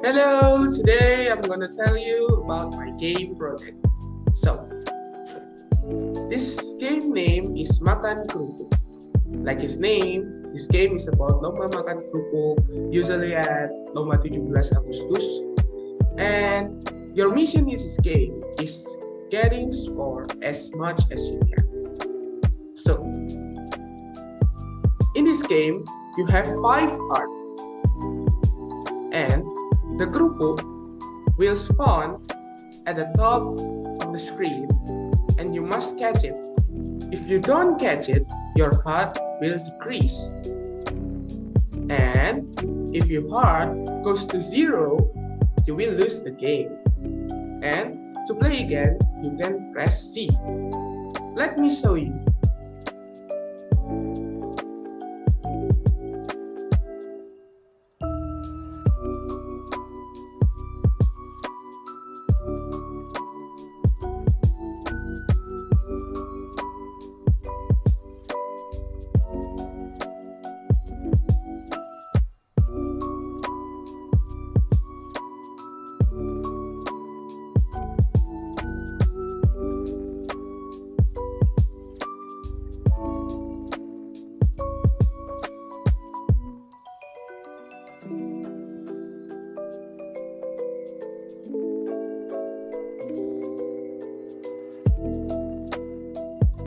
Hello, today I'm gonna tell you about my game project. So, this game name is Makan Krupuk. Like its name, this game is about lomba makan krupuk, usually at lomba 17 Agustus. And your mission in this game is getting score as much as you can. So, in this game, you have 5 hearts. And the Krupuk will spawn at the top of the screen and you must catch it. If you don't catch it, your heart will decrease. And if your heart goes to 0, you will lose the game. And to play again, you can press C. Let me show you.